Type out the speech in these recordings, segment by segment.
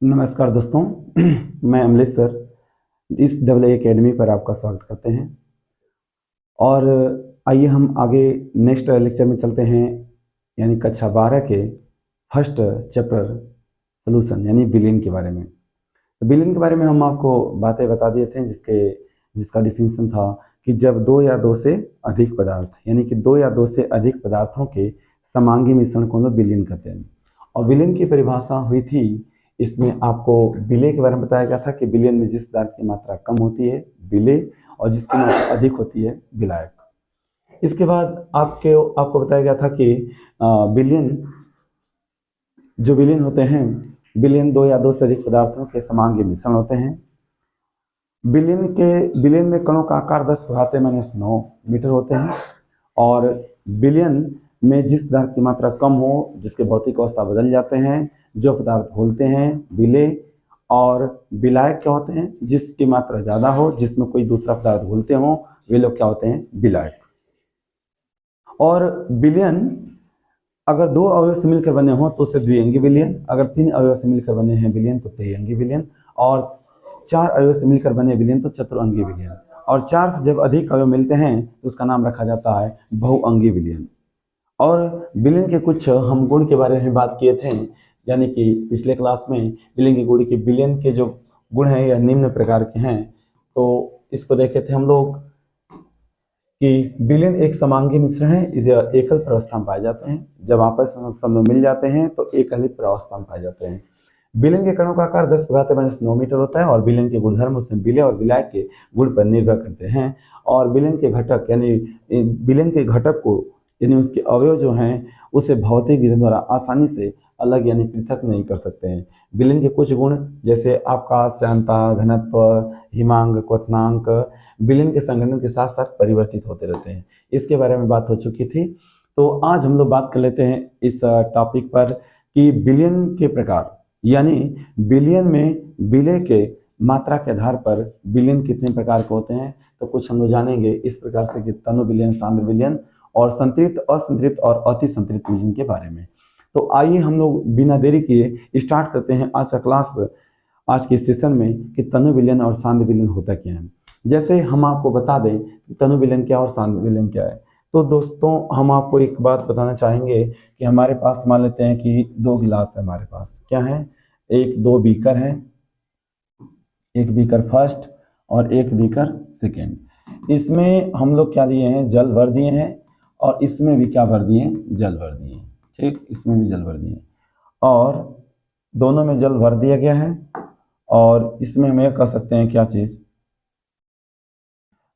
नमस्कार दोस्तों। मैं अमलेश सर इस डबल एकेडमी पर आपका स्वागत करते हैं। और आइए हम आगे नेक्स्ट लेक्चर में चलते हैं, यानी कक्षा 12 के फर्स्ट चैप्टर सॉल्यूशन यानी बिलियन के बारे में। तो बिलियन के बारे में हम आपको बातें बता दिए थे, जिसका डिफिनीशन था कि जब दो या दो से अधिक पदार्थ, यानी कि दो या दो से अधिक पदार्थों के समांगी मिश्रण को हम लोग बिलियन कहते हैं। और बिलियन की परिभाषा हुई थी, इसमें आपको विलेय के बारे में बताया गया था कि बिलियन में जिस पदार्थ की मात्रा कम होती है विलेय, और जिसकी मात्रा अधिक होती है विलायक। इसके बाद आपको बताया गया था कि बिलियन होते हैं, बिलियन दो या दो से अधिक पदार्थों के समांगी मिश्रण होते हैं। बिलियन में कणों का आकार 10⁻⁹ मीटर होते हैं। और बिलियन में जिस पदार्थ की मात्रा कम हो, जिसके भौतिक अवस्था बदल जाते हैं, जो पदार्थ घुलते हैं विलेय। और विलायक क्या होते हैं? जिसकी मात्रा ज़्यादा हो, जिसमें कोई दूसरा पदार्थ घुलते हों, वे लोग क्या होते हैं? विलायक। और बिलियन अगर दो अवयव से मिलकर बने हों तो उसे द्विअंगी विलियन, अगर तीन अवयव से मिलकर बने हैं विलियन तो त्रिअंगी विलियन, और चार अवयव से मिलकर बने विलियन तो चतुरंगी विलियन, और चार से जब अधिक अवयव मिलते हैं तो उसका नाम रखा जाता है बहुअंगी विलियन। और विलियन के कुछ हम गुण के बारे में बात किए थे, यानी कि पिछले क्लास में विलियन के जो गुण हैं यह निम्न प्रकार के हैं। तो इसको देखे थे हम लोग कि विलियन एक समांगी मिश्रण है, इसे एकल प्रावस्था में पाए जाते हैं। जब आपस में सब लोग मिल जाते हैं तो एकल प्रावस्था में पाए जाते हैं। विलियन के कणों का आकार 10⁻⁹ मीटर होता है। और विलियन के गुणधर्म उसमें विलेय और विलायक के गुण पर निर्भर करते हैं। और विलियन के घटक को यानी उसके अवयव जो हैं उसे भौतिक विधि द्वारा आसानी से अलग यानी पृथक नहीं कर सकते हैं। विलियन के कुछ गुण जैसे आकाश, श्यानता, घनत्व, हिमांक, क्वथनांक विलियन के संगठन के साथ साथ परिवर्तित होते रहते हैं। इसके बारे में बात हो चुकी थी। तो आज हम लोग बात कर लेते हैं इस टॉपिक पर कि बिलियन के प्रकार, यानी बिलियन में विलेय के मात्रा के आधार पर बिलियन कितने प्रकार के होते हैं। तो कुछ हम लोग जानेंगे इस प्रकार से कि तनु बिलियन, सांद्र बिलियन, और संतृप्त, असंतृप्त और अति संतृप्त बिलियन के बारे में। तो आइए हम लोग बिना देरी किए स्टार्ट करते हैं आज का क्लास, आज के सेशन में कि तनु विलयन और सांद्र विलयन होता क्या है। जैसे हम आपको बता दें कि तनु विलयन क्या और सांद्र विलयन क्या है। तो दोस्तों हम आपको एक बात बताना चाहेंगे कि हमारे पास मान लेते हैं कि दो गिलास है, हमारे पास क्या है, दो बीकर है, एक बीकर फर्स्ट और एक बीकर सेकेंड। इसमें हम लोग क्या दिए हैं? जल भर दिए हैं। और इसमें भी क्या भर दिए हैं? जल भर दिए हैं। ठीक, इसमें भी जल भर दिए हैं। और दोनों में जल भर दिया गया है। और इसमें हम यह कह सकते हैं क्या चीज,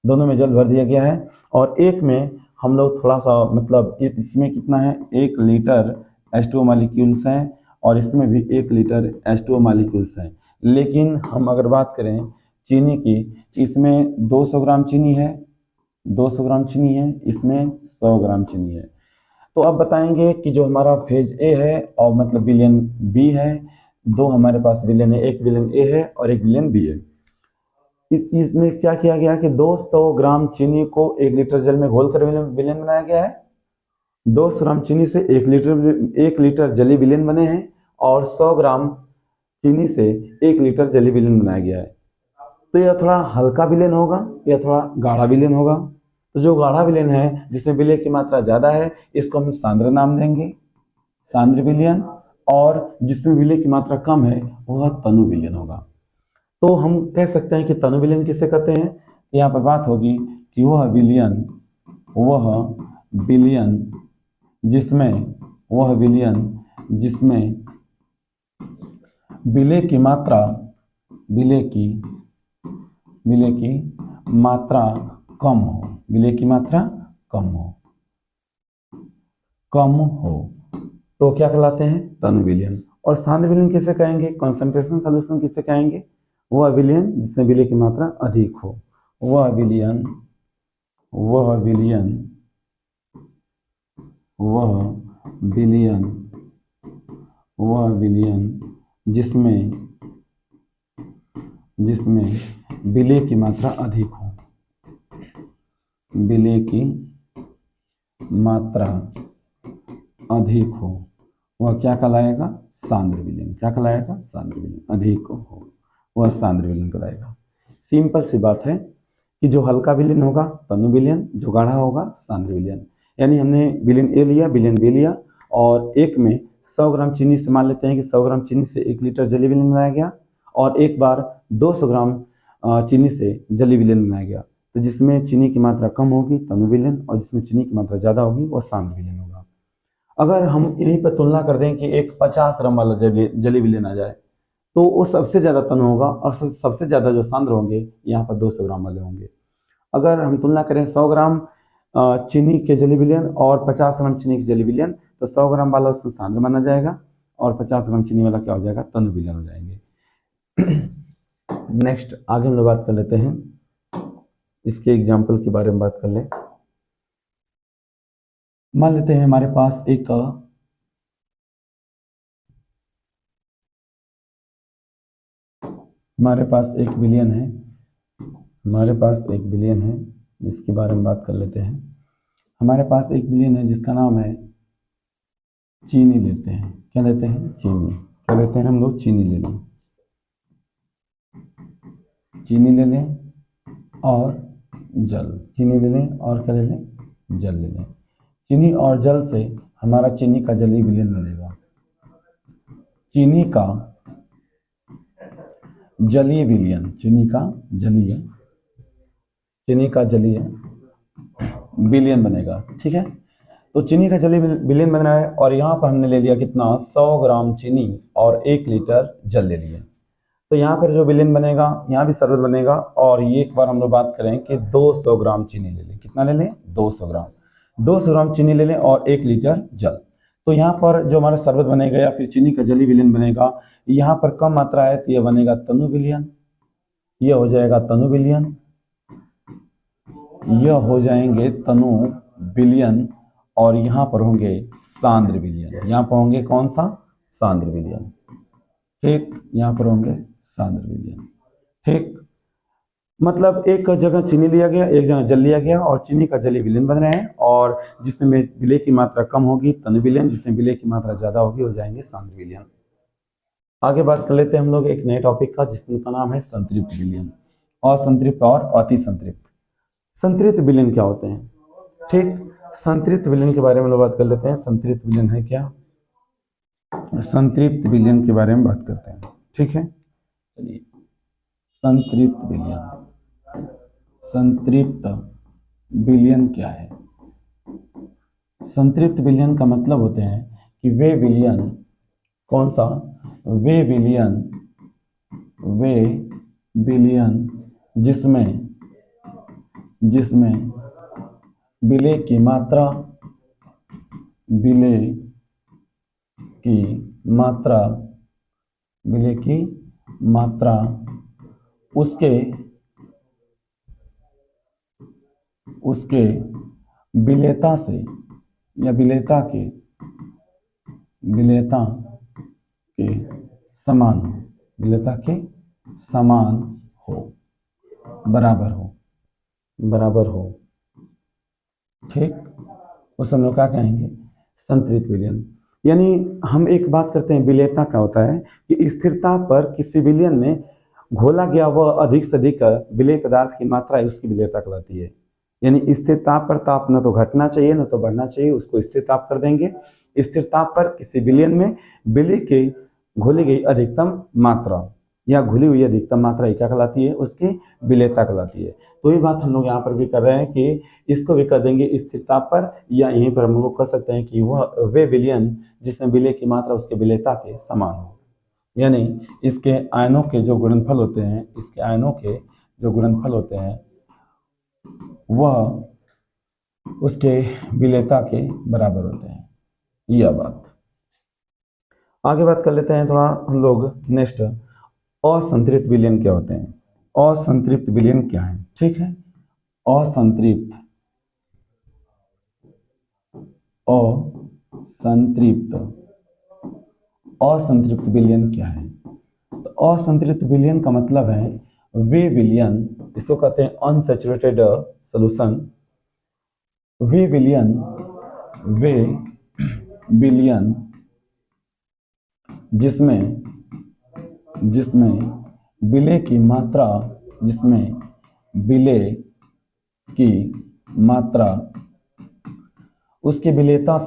दोनों में जल भर दिया गया है। और एक में हम लोग थोड़ा सा मतलब इसमें कितना है, 1 लीटर H2O मॉलिक्यूल्स हैं, और इसमें भी 1 लीटर H2O मॉलिक्यूल्स हैं। लेकिन हम अगर बात करें चीनी की, इसमें 200 ग्राम चीनी है, 200 ग्राम चीनी है, इसमें 100 ग्राम चीनी है। तो अब बताएंगे कि जो हमारा फेज ए है और मतलब विलयन बी है, दो हमारे पास विलयन है, एक विलयन ए है और एक विलयन बी है। इसमें क्या किया गया कि 200 ग्राम चीनी को 1 लीटर जल में घोलकर विलयन बनाया गया है। 200 ग्राम चीनी से 1 लीटर जली विलयन बने हैं, और 100 ग्राम चीनी से 1 लीटर जली विलयन बनाया गया है। तो यह थोड़ा हल्का विलयन होगा, यह थोड़ा गाढ़ा विलयन होगा। तो जो गाढ़ा विलयन है, जिसमें विलय की मात्रा ज्यादा है, इसको हम सांद्र नाम देंगे, सांद्र विलयन। और जिसमें विलय की मात्रा कम है वह तनु विलयन होगा। तो हम कह सकते हैं कि तनु विलयन किसे कहते हैं। यहाँ पर बात होगी कि वह विलयन जिसमें विलय की मात्रा कम हो, विलय की मात्रा कम हो तो क्या कहलाते हैं? तनु विलयन। और सांद्र विलयन किसे कहेंगे? कंसंट्रेशन सॉल्यूशन किसे कहेंगे? वह विलयन जिसमें विलय की मात्रा अधिक हो, वह विलयन जिसमें विलय की मात्रा अधिक हो, विलय की मात्रा अधिक हो, वह क्या कहलाएगा? सांद्र विलयन। क्या कहलाएगा? सांद्र विलयन। अधिक हो वह सांद्र विलयन कहलाएगा। सिंपल सी बात है कि जो हल्का विलयन होगा तनु विलयन, जो गाढ़ा होगा सांद्र विलयन। यानी हमने विलयन ए लिया, विलयन बी लिया, और एक में 100 ग्राम चीनी से मान लेते हैं कि 100 ग्राम चीनी से 1 लीटर जली विलयन बनाया गया, और एक बार 200 ग्राम चीनी से जली विलयन बनाया गया। तो जिसमें चीनी की मात्रा कम होगी तनु विलयन, और जिसमें चीनी की मात्रा ज़्यादा होगी वह सांद्र विलयन होगा। अगर हम यहीं पर तुलना कर दें कि एक 50 ग्राम वाला जली विलयन आ जाए तो वो सबसे ज़्यादा तनु होगा, और सबसे ज़्यादा जो सांद्र होंगे यहाँ पर 200 ग्राम वाले होंगे। अगर हम तुलना करें 100 ग्राम चीनी के जली विलयन और 50 ग्राम चीनी के जली विलयन, तो 100 ग्राम वाला उसमें सांद्र माना जाएगा, और 50 ग्राम चीनी वाला क्या हो जाएगा? तनु विलयन हो जाएंगे। नेक्स्ट आगे हम लोग बात कर लेते हैं, इसके एग्जाम्पल के बारे में बात कर ले। मान लेते हैं हमारे पास एक विलयन है, हमारे पास एक विलयन है जिसके बारे में बात कर लेते हैं। हमारे पास एक विलयन है जिसका नाम है चीनी लेते हैं। क्या लेते हैं? चीनी। क्या लेते हैं हम लोग? चीनी ले लें। चीनी ले लें और जल। चीनी ले लें और क्या ले लें? जल ले लें। चीनी और जल से हमारा चीनी का जलीय विलयन बनेगा। चीनी का जलीय विलयन, चीनी का जलीय विलयन बनेगा। ठीक है, तो चीनी का जलीय विलयन बन रहा है, और यहाँ पर हमने ले लिया कितना? 100 ग्राम चीनी और 1 लीटर जल ले लिया। तो यहाँ पर जो विलयन बनेगा, यहाँ भी शरबत बनेगा, और ये एक बार हम लोग बात करें कि 200 ग्राम चीनी ले लें। कितना ले लें? 200 ग्राम। 200 ग्राम चीनी ले लें और 1 लीटर जल। तो यहाँ पर जो हमारा शरबत बनेगा या फिर चीनी का जलीय विलयन बनेगा, यहाँ पर कम मात्रा है तो यह बनेगा तनु विलयन, यह हो जाएगा तनु विलयन, यह हो जाएंगे तनु विलयन, और यहाँ पर होंगे सांद्र विलयन। यहाँ पर होंगे कौन सा? सांद्र विलयन। ठीक, यहाँ पर होंगे सांद्र विलयन। ठीक, मतलब एक जगह चीनी लिया गया, एक जगह जल लिया गया, और चीनी का जलीय विलयन बन रहे हैं, और जिसमें विलय की मात्रा कम होगी तनु विलयन, जिसमें विलय की मात्रा ज्यादा होगी हो जाएंगे सांद्र विलयन। आगे बात कर लेते हैं हम लोग एक नए टॉपिक का, जिसका नाम है संतृप्त विलयन। असंतृप्त और अति संतृप्त। संतृप्त विलयन क्या होते हैं? ठीक, संतृप्त विलयन के बारे में लोग बात कर लेते हैं। संतृप्त विलयन है क्या? संतृप्त विलयन के बारे में बात करते हैं। ठीक है, चलिए। संतृप्त विलयन, संतृप्त विलयन क्या है? संतृप्त विलयन का मतलब होते हैं कि वे विलयन, कौन सा? वे विलयन जिसमें विलय की मात्रा उसके विलेयता से या विलेयता के समान हो, बराबर हो। ठीक, उस हम लोग क्या कहेंगे? संतृप्त विलयन। यानी हम एक बात करते हैं, विलेयता क्या होता है कि स्थिरता पर किसी विलयन में घोला गया वह अधिक से अधिक विलेय पदार्थ की मात्रा है, उसकी विलेयता कहलाती है। यानी स्थिर ताप पर ताप न तो घटना चाहिए न तो बढ़ना चाहिए, उसको स्थिर ताप कर देंगे। स्थिर ताप पर किसी विलयन में विलय की घोली गई अधिकतम मात्रा या घुली हुई अधिकतम मात्रा क्या कहलाती है? उसकी विलेयता कहलाती है। तो ये बात हम लोग यहाँ पर भी कर रहे हैं कि इसको भी कर देंगे स्थिर ताप पर, या यहीं पर हम लोग कह सकते हैं कि वह वे विलयन जिसमें विलय की मात्रा उसके विलेयता के समान हो। यानी इसके आयनों के जो गुणनफल होते हैं, वह उसके विलेयता के बराबर होते हैं। यह बात। आगे बात कर लेते हैं थोड़ा हम लोग नेक्स्ट, असंतृप्त विलयन क्या होते हैं? असंतृप्त विलयन क्या है? ठीक है, असंतृप्त विलयन क्या है? तो असंतृप्त विलयन का मतलब है वे विलयन, इसको कहते हैं अनसैचुरेटेड सॉल्यूशन। वे विलयन जिसमें जिसमें विलय की मात्रा जिसमें विलय की मात्रा उसके विलेयता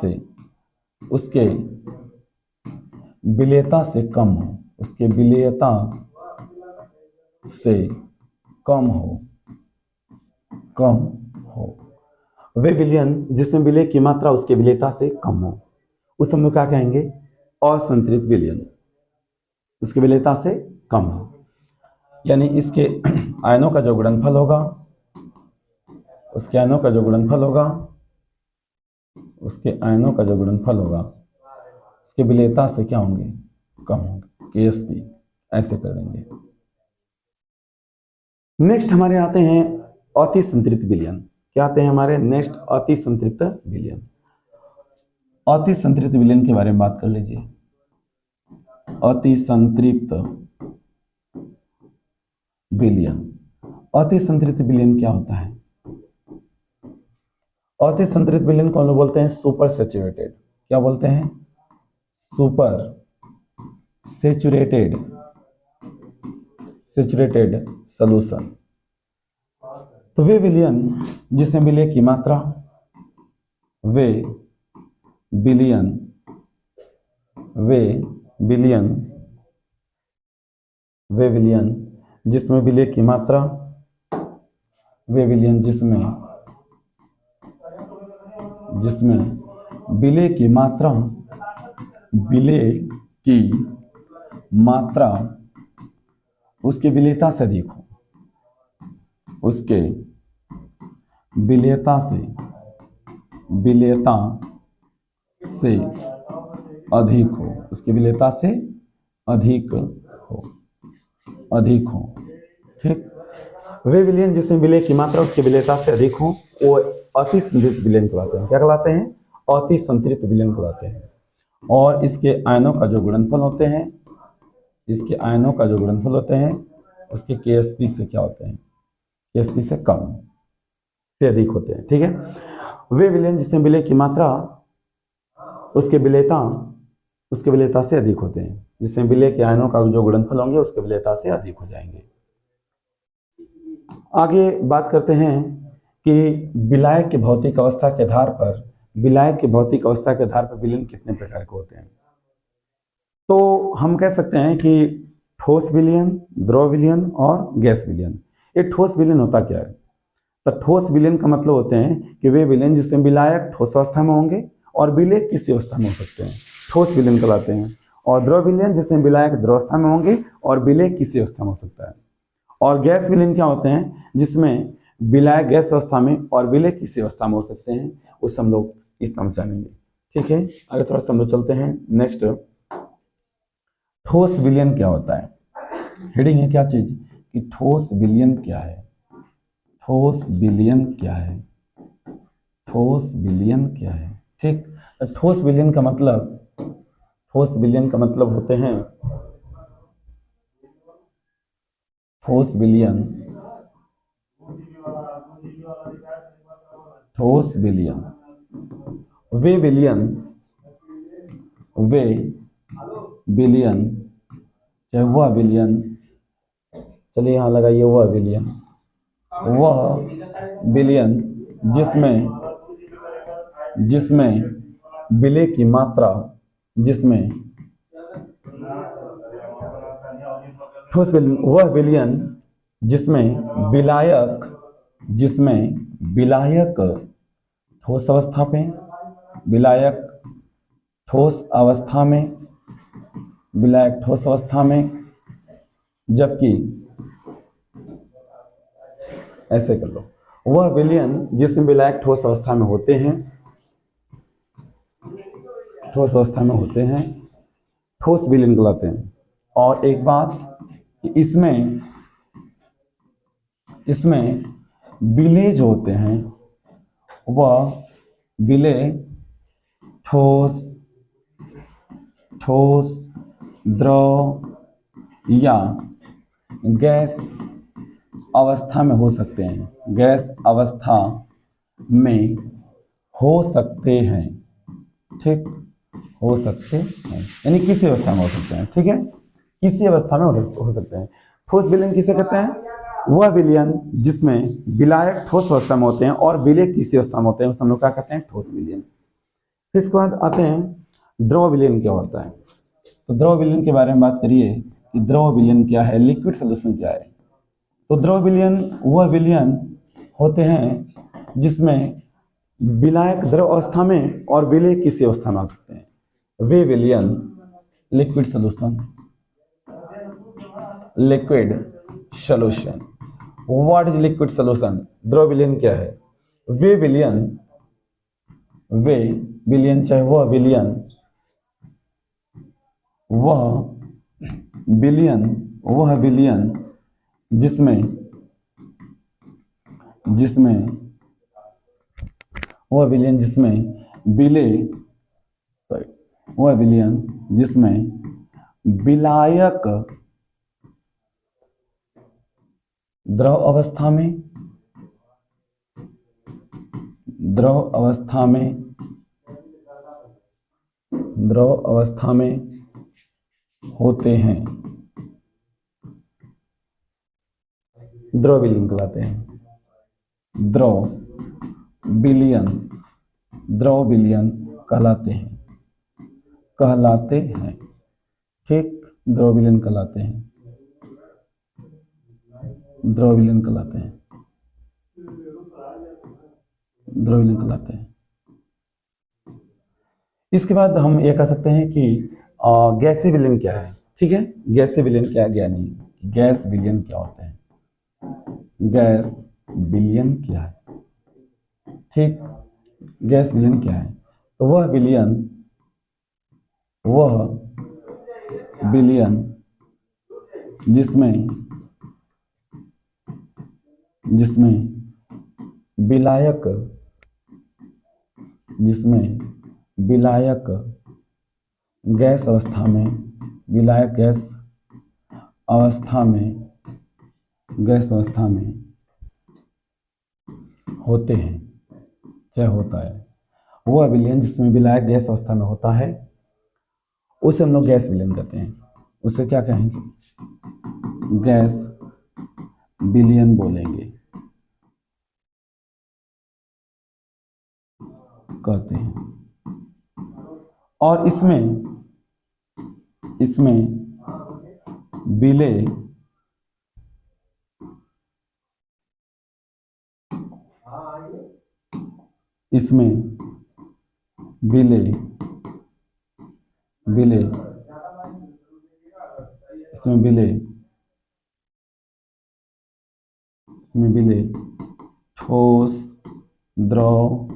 से कम हो, उसके विलेयता से कम हो। वे विलयन जिसमें विलय की मात्रा उसके विलेयता से कम हो, उस हम लोग क्या कहेंगे? असंतृप्त विलयन। उसकी विलेयता से कम हो, यानी इसके आयनों का जो गुणनफल होगा, उसके आयनों का जो गुणनफल होगा उसके विलेयता से क्या होंगे? कम होंगे। KSP ऐसे कर देंगे। नेक्स्ट हमारे आते हैं अति संतृप्त विलयन। क्या आते हैं हमारे नेक्स्ट? अति संतृप्त विलयन। अति संतृप्त विलयन के बारे में बात कर लीजिए। अति संतृप्त विलयन। अति संतृप्त विलयन क्या होता है? अति संतृप्त विलयन को हम लोग बोलते हैं सुपर सैचुरेटेड। क्या बोलते हैं? Super saturated solution. तो वे विलयन जिसमें विलय की मात्रा वे विलयन जिसमें विलय की मात्रा वे विलयन जिसमें विलय की मात्रा उसके विलेयता से अधिक हो, उसके विलेयता से अधिक हो, उसकी विलेयता से अधिक हो। ठीक। वे विलयन जिसमें विलय की मात्रा उसकी विलेयता से अधिक हो वो अति संतृप्त विलयन कहलाते हैं। क्या कहलाते हैं? अति संतृप्त विलयन कहलाते हैं। और इसके आयनों का जो गुणनफल होते हैं उसके KSP से क्या होते हैं? KSP से कम से अधिक होते हैं। ठीक है। वे विलयन जिसमें विलय की मात्रा उसके विलेयता से अधिक होते हैं, जिसमें विलय के आयनों का जो गुणनफल होंगे उसके विलेयता से अधिक हो जाएंगे। आगे बात करते हैं कि विलायक की भौतिक अवस्था के आधार पर विलयन कितने प्रकार के होते हैं। तो हम कह सकते हैं कि ठोस विलयन, द्रव विलयन और गैस विलयन। ये ठोस विलयन होता क्या है? तो ठोस विलयन का मतलब होते हैं कि वे विलयन जिसमें विलायक ठोस अवस्था में होंगे और विलय किसी अवस्था में हो सकते हैं, ठोस विलयन कहलाते हैं। और द्रव विलयन जिसमें विलायक द्रवस्था में होंगे और विलय किसी अवस्था में हो सकता है। और गैस विलयन क्या होते हैं? जिसमें विलायक गैस अवस्था में और विलय किसी अवस्था में हो सकते हैं। उस हम लोग इस तरह जानेंगे। ठीक है। आगे थोड़ा सा हम लोग चलते हैं। नेक्स्ट, ठोस विलयन क्या होता है? हेडिंग है क्या चीज कि ठोस विलयन क्या है? ठोस विलयन क्या है? ठीक। ठोस विलयन का मतलब होते हैं ठोस विलयन वे विलयन चाहे वह विलयन, चलिए यहां लगाइए वह विलयन जिसमें विलय की मात्रा ठोस विलयन वह विलयन जिसमें विलायक ठोस अवस्था में जबकि ऐसे कर लो, वह विलयन जिसमें विलायक ठोस अवस्था में होते हैं ठोस विलयन कहलाते हैं। और एक बात कि इसमें विलय जो होते हैं वह विलय ठोस द्रव या गैस अवस्था में हो सकते हैं। ठीक। हो सकते हैं, यानी किसी अवस्था में हो सकते हैं। ठीक है, किसी अवस्था में हो सकते हैं। ठोस विलयन किसे कहते हैं? वह विलयन जिसमें विलायक ठोस अवस्था में होते हैं और विलेय किसी अवस्था में होते हैं, उसे हम लोग क्या कहते हैं? ठोस विलयन। फिर इसके बाद आते हैं द्रव विलयन क्या होता है। तो द्रव विलयन के बारे में बात करिए कि द्रव विलयन क्या है, लिक्विड सोल्यूशन क्या है। तो द्रव विलयन वह विलयन होते हैं जिसमें विलायक द्रव अवस्था में और विलेय किसी अवस्था में आ सकते हैं, वे विलयन liquid solution. Liquid solution, what is liquid solution? द्रव विलयन क्या है? वे विलयन चाहे वह विलयन वह विलयन जिसमें वह विलयन जिसमें विलेय वह विलयन जिसमें विलायक द्रव अवस्था में होते हैं, द्रव विलयन कहलाते हैं। द्रव विलयन कहलाते हैं। ठीक, द्रव विलयन कहलाते हैं। इसके बाद हम ये कह सकते हैं कि गैसीय विलयन क्या है। ठीक है, गैसीय विलयन क्या है, ज्ञानी गैस विलयन क्या होते हैं? गैस विलयन क्या है? ठीक, गैस विलयन क्या है? तो वह विलयन जिसमें विलायक गैस अवस्था में होते हैं, क्या होता है? वह विलयन जिसमें विलायक गैस अवस्था में होता है उसे हम लोग गैस विलयन कहते हैं। उसे क्या कहेंगे? गैस विलयन बोलेंगे, कहते हैं। और इसमें विलेय ठोस, द्रव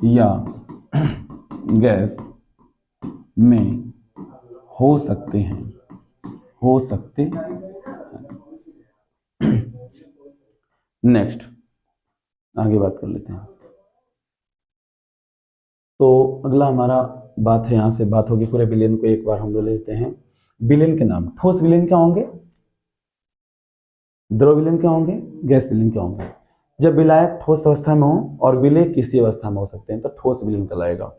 या गैस में हो सकते हैं। नेक्स्ट आगे बात कर लेते हैं। तो अगला हमारा बात है, यहाँ से बात होगी पूरे विलयन को एक बार हम लोग लेते हैं। विलयन के नाम, ठोस विलयन क्या होंगे, द्रव विलयन क्या होंगे, गैस विलयन क्या होंगे। जब विलायक ठोस अवस्था में हो और विलेय किसी अवस्था में हो सकते हैं तो ठोस विलयन कहलाएगा।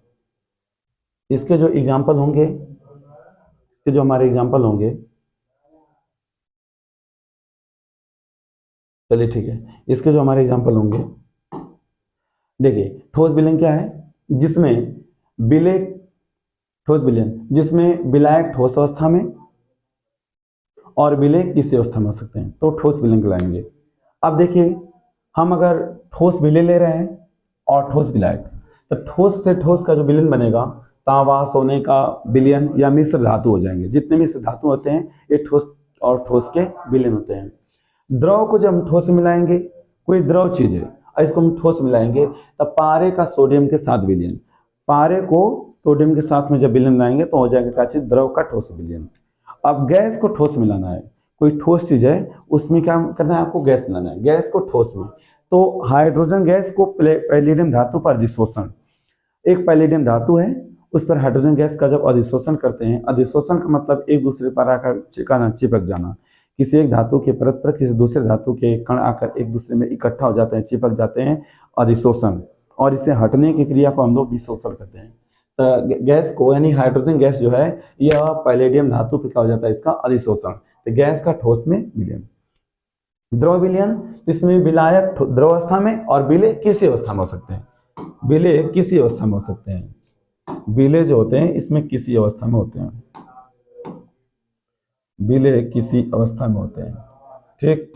इसके जो एग्जाम्पल होंगे, चलिए ठीक है, इसके जो हमारे एग्जाम्पल होंगे, देखिए ठोस विलयन क्या है? जिसमें विलायक ठोस अवस्था में और विलेय किसी अवस्था में हो सकते हैं तो ठोस विलयन कहलाएंगे। अब देखिए, हम अगर ठोस विलेय ले रहे हैं और ठोस विलायक, तो ठोस से ठोस का जो विलयन बनेगा, तांबा सोने का विलयन या मिश्र धातु हो जाएंगे। जितने मिश्र धातु होते हैं ये ठोस और ठोस के विलयन होते हैं। द्रव को जब हम ठोस में मिलाएंगे, कोई द्रव चीज है और इसको हम ठोस मिलाएंगे, तब पारे का सोडियम के साथ विलयन, पारे को सोडियम के साथ में जब विलयन मिलाएंगे तो हो जाएगा क्या चीज? द्रव का ठोस विलयन। अब गैस को ठोस मिलाना है, कोई ठोस चीज है उसमें क्या करना है आपको? गैस मिलाना है, गैस को ठोस में। तो हाइड्रोजन गैस को पैलेडियम धातु पर अधिशोषण, एक पैलेडियम धातु है उस पर हाइड्रोजन गैस का जब अधिशोषण करते हैं, अधिशोषण का मतलब एक दूसरे पर आकर चिपक जाना। किसी एक धातु के परत पर किसी दूसरे धातु के कण आकर एक दूसरे में इकट्ठा हो जाते हैं, चिपक जाते हैं, अधिशोषण। और इसे हटने की क्रिया को हम लोग विशोषण कहते हैं। गैस को यानी हाइड्रोजन गैस जो है यह पैलेडियम धातु पे क्या हो जाता है, इसका अधिशोषण। तो गैस का ठोस में विलयन। द्रव विलयन, इसमें विलायक द्रव अवस्था में और विलेय किसी अवस्था में हो सकते हैं। विलेय किसी अवस्था में हो सकते हैं। विलेय जो होते हैं इसमें किसी अवस्था में होते हैं। विलेय किसी अवस्था में होते हैं, ठीक।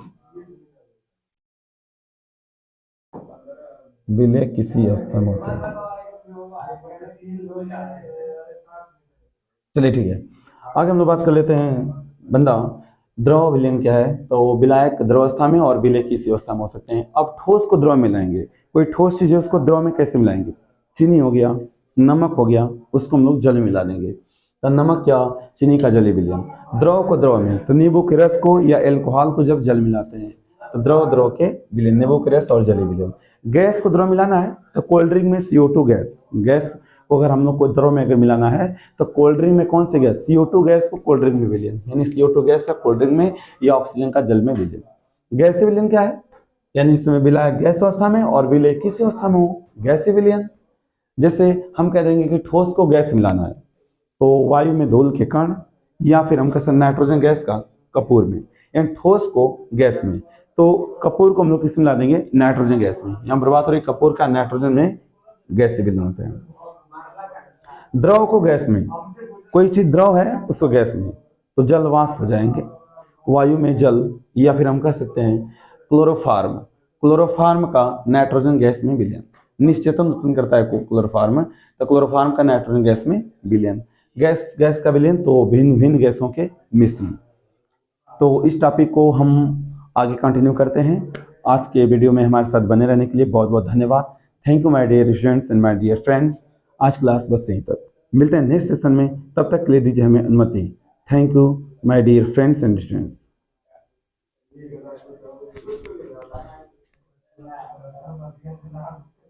विलेय किसी अवस्था में होते हैं। चलिए ठीक है, आगे हम लोग बात कर लेते हैं बंदा द्रव विलयन क्या है। तो विलायक द्रव अवस्था में और विलेय किसी अवस्था में हो सकते हैं। अब ठोस को द्रव में मिलाएंगे, कोई ठोस चीज है उसको द्रव में कैसे मिलाएंगे। चीनी हो गया, नमक हो गया, उसको हम लोग जल में मिला देंगे। तो नमक या चीनी का जलीय विलयन। द्रव को द्रव में, तो नींबू के रस को या एल्कोहल को जब जल मिलाते हैं तो द्रव द्रव के विलयन, नींबू के रस और जलीय विलयन। गैस को द्रव मिलाना है तो कोल्ड ड्रिंक में CO2 गैस, गैस को अगर हम लोग को द्रव में अगर मिलाना है तो कोल्ड ड्रिंक में कौन सी गैस, CO2 गैस को कोल्ड ड्रिंक में विलयन, यानी CO2 गैस का कोल्ड ड्रिंक में या ऑक्सीजन का जल में विलयन। गैसीय विलयन क्या है, यानी इसमें विलायक गैस अवस्था में और विलेय किस अवस्था में हो, गैसीय विलयन। जैसे हम कह देंगे कि ठोस को गैस मिलाना है तो वायु में धूल के कण, या फिर हम कह सकते नाइट्रोजन गैस का कपूर में, यानी ठोस को गैस में। तो कपूर को हम लोग किस मिला देंगे, नाइट्रोजन गैस में। यहाँ पर बात हो रही कपूर का नाइट्रोजन में गैसीय विलयन होते हैं। द्रव को गैस में, कोई चीज द्रव है उसको गैस में, तो जल वाष्प हो जाएंगे, वायु में जल, या फिर हम कह सकते हैं क्लोरोफार्म, क्लोरोफार्म का नाइट्रोजन गैस में विलयन। निश्चेतन उत्पन्न करता है क्लोरोफार्म, तो क्लोरोफार्म का नाइट्रोजन गैस में विलयन। गैस गैस का विलयन तो भिन्न भिन्न गैसों के मिश्रण। तो इस टॉपिक को हम आगे कंटिन्यू करते हैं। आज के वीडियो में हमारे साथ बने रहने के लिए बहुत बहुत धन्यवाद। Thank you my dear students and my dear friends. आज क्लास बस यहीं तक, मिलते हैं नेक्स्ट सेशन में, तब तक के लिए दीजिए हमें अनुमति। Thank you my dear friends and students.